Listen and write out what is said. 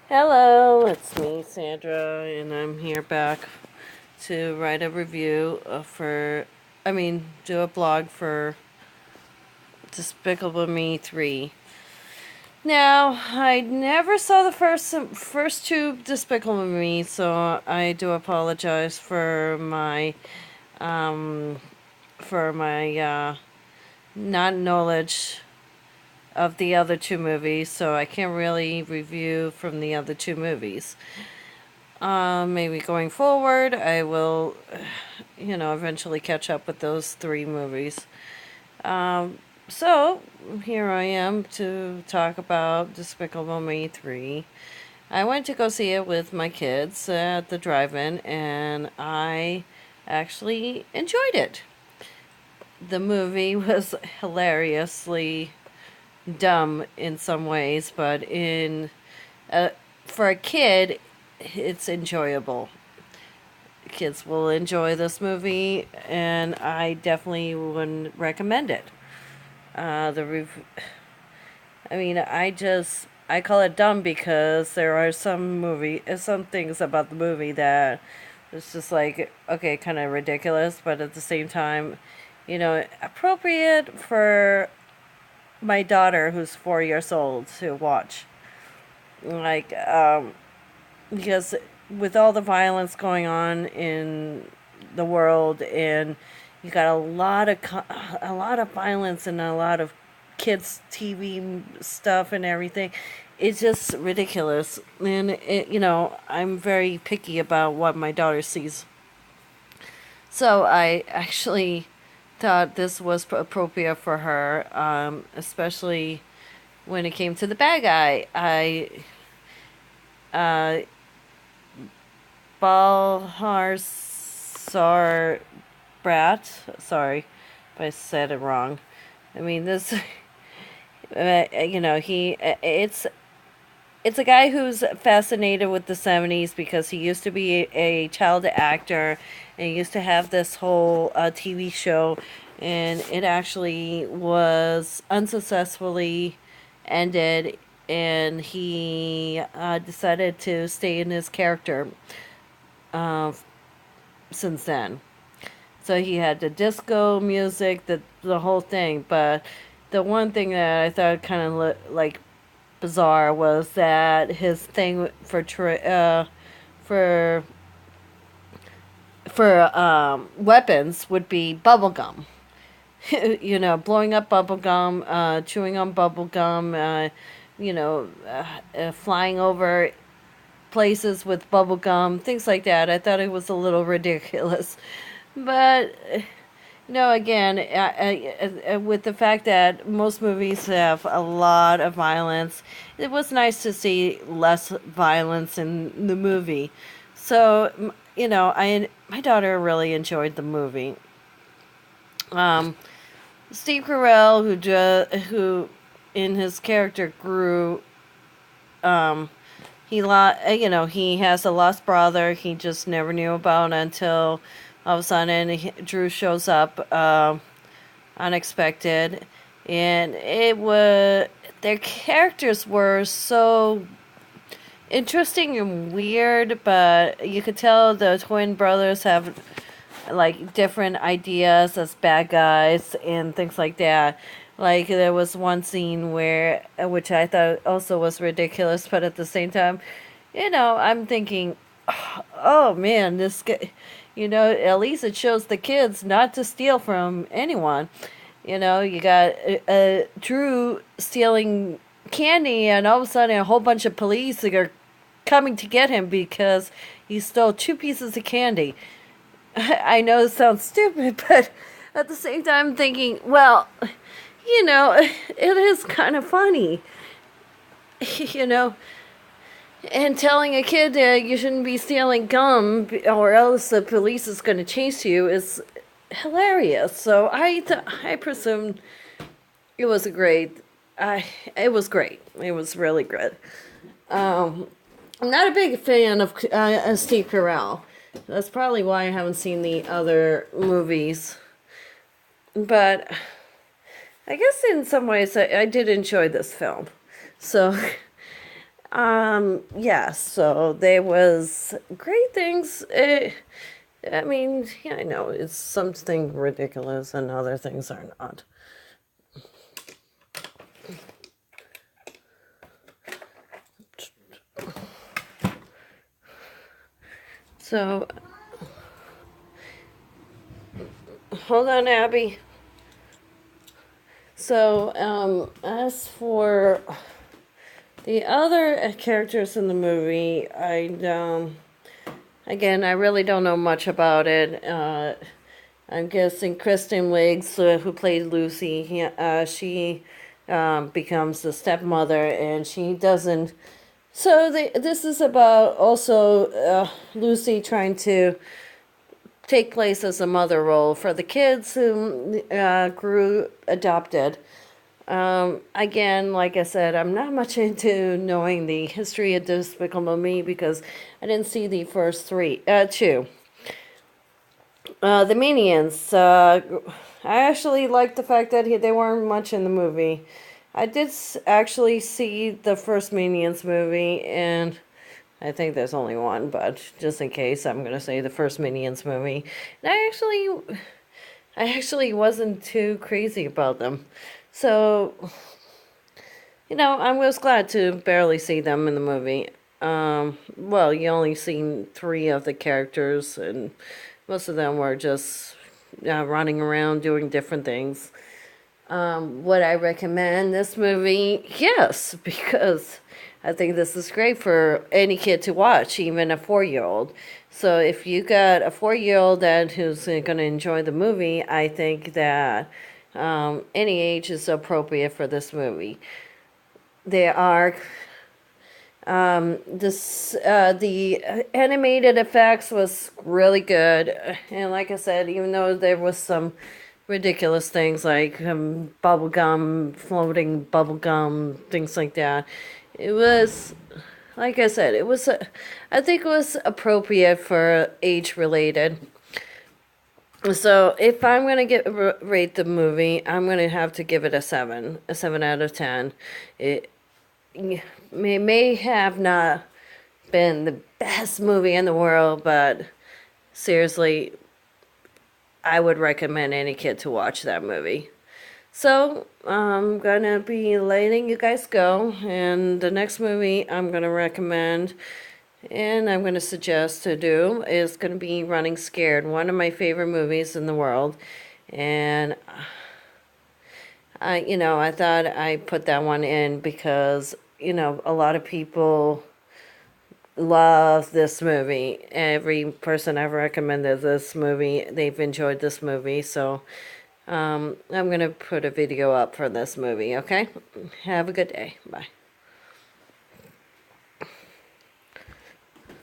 Hello, it's me, Sandra, and I'm here back to write a review do a blog for Despicable Me 3. Now, I never saw the first two Despicable Me, so I do apologize um, for my not knowledge of the other two movies, so I can't really review from the other two movies. Maybe going forward, I will, eventually catch up with those three movies. So, here I am to talk about Despicable Me 3. I went to go see it with my kids at the drive-in, and I actually enjoyed it. The movie was hilariously dumb in some ways, but for a kid, it's enjoyable. Kids will enjoy this movie, and I definitely would recommend it. I call it dumb because there are some things about the movie that it's just like, okay, kind of ridiculous, but at the same time, appropriate for my daughter who's 4 years old to watch. Like, because with all the violence going on in the world, and you got a lot of violence and a lot of kids TV stuff and everything, it's just ridiculous. And I'm very picky about what my daughter sees, so I actually thought this was appropriate for her, especially when it came to the bad guy. uh Balharsar Brat. Sorry if I said it wrong. I mean, this, it's a guy who's fascinated with the 70s because he used to be a child actor and he used to have this whole TV show, and it actually was unsuccessfully ended, and he decided to stay in his character uh, since then. So he had the disco music, the whole thing. But the one thing that I thought kind of like bizarre was that his thing for weapons would be bubblegum. Blowing up bubblegum, chewing on bubblegum, flying over places with bubblegum, things like that. I thought it was a little ridiculous. But, again, with the fact that most movies have a lot of violence, it was nice to see less violence in the movie. So, my daughter really enjoyed the movie. Steve Carell, who in his character grew, he has a lost brother he just never knew about until all of a sudden Drew shows up unexpected, and their characters were so interesting and weird, but you could tell the twin brothers have like different ideas as bad guys and things like that. Like there was one scene which I thought also was ridiculous, but at the same time, I'm thinking, oh man, this guy, at least it shows the kids not to steal from anyone. You got Drew stealing candy, and all of a sudden a whole bunch of police are coming to get him because he stole 2 pieces of candy. I know it sounds stupid, but at the same time, I'm thinking, well, it is kind of funny, you know, and telling a kid you shouldn't be stealing gum or else the police is going to chase you is hilarious. So I presumed it was it was great. It was really good. I'm not a big fan of Steve Carell. That's probably why I haven't seen the other movies. But I guess in some ways I did enjoy this film. So Yeah, so there was great things. I mean, yeah, I know it's something ridiculous and other things are not. So, hold on, Abby. So, as for the other characters in the movie, again, I really don't know much about it. I'm guessing Kristen Wiig's, who played Lucy, she becomes the stepmother, and she doesn't. So this is about also Lucy trying to take place as a mother role for the kids who grew adopted. Again, like I said, I'm not much into knowing the history of Despicable Me because I didn't see the first two. The Minions. I actually liked the fact that they weren't much in the movie. I did actually see the first Minions movie, and I think there's only one, but just in case, I'm gonna say the first Minions movie. And I actually wasn't too crazy about them. So, I was glad to barely see them in the movie. Well, you only seen three of the characters, and most of them were just running around doing different things. Would I recommend this movie? Yes, because I think this is great for any kid to watch, even a 4-year-old. So if you got a 4-year-old that who's going to enjoy the movie, I think that any age is appropriate for this movie. There are the animated effects was really good, and like I said, even though there was some ridiculous things like bubble gum, floating bubble gum, things like that, it was, like I said, I think it was appropriate for age related. So if I'm gonna rate the movie, I'm gonna have to give it a 7 out of 10. It may have not been the best movie in the world, but seriously, I would recommend any kid to watch that movie. So I'm gonna be letting you guys go, and the next movie I'm gonna recommend and I'm gonna suggest to do is gonna be Running Scared, one of my favorite movies in the world, and I thought I put that one in because a lot of people love this movie. Every person I've recommended this movie, they've enjoyed this movie. So I'm going to put a video up for this movie, okay? Have a good day. Bye.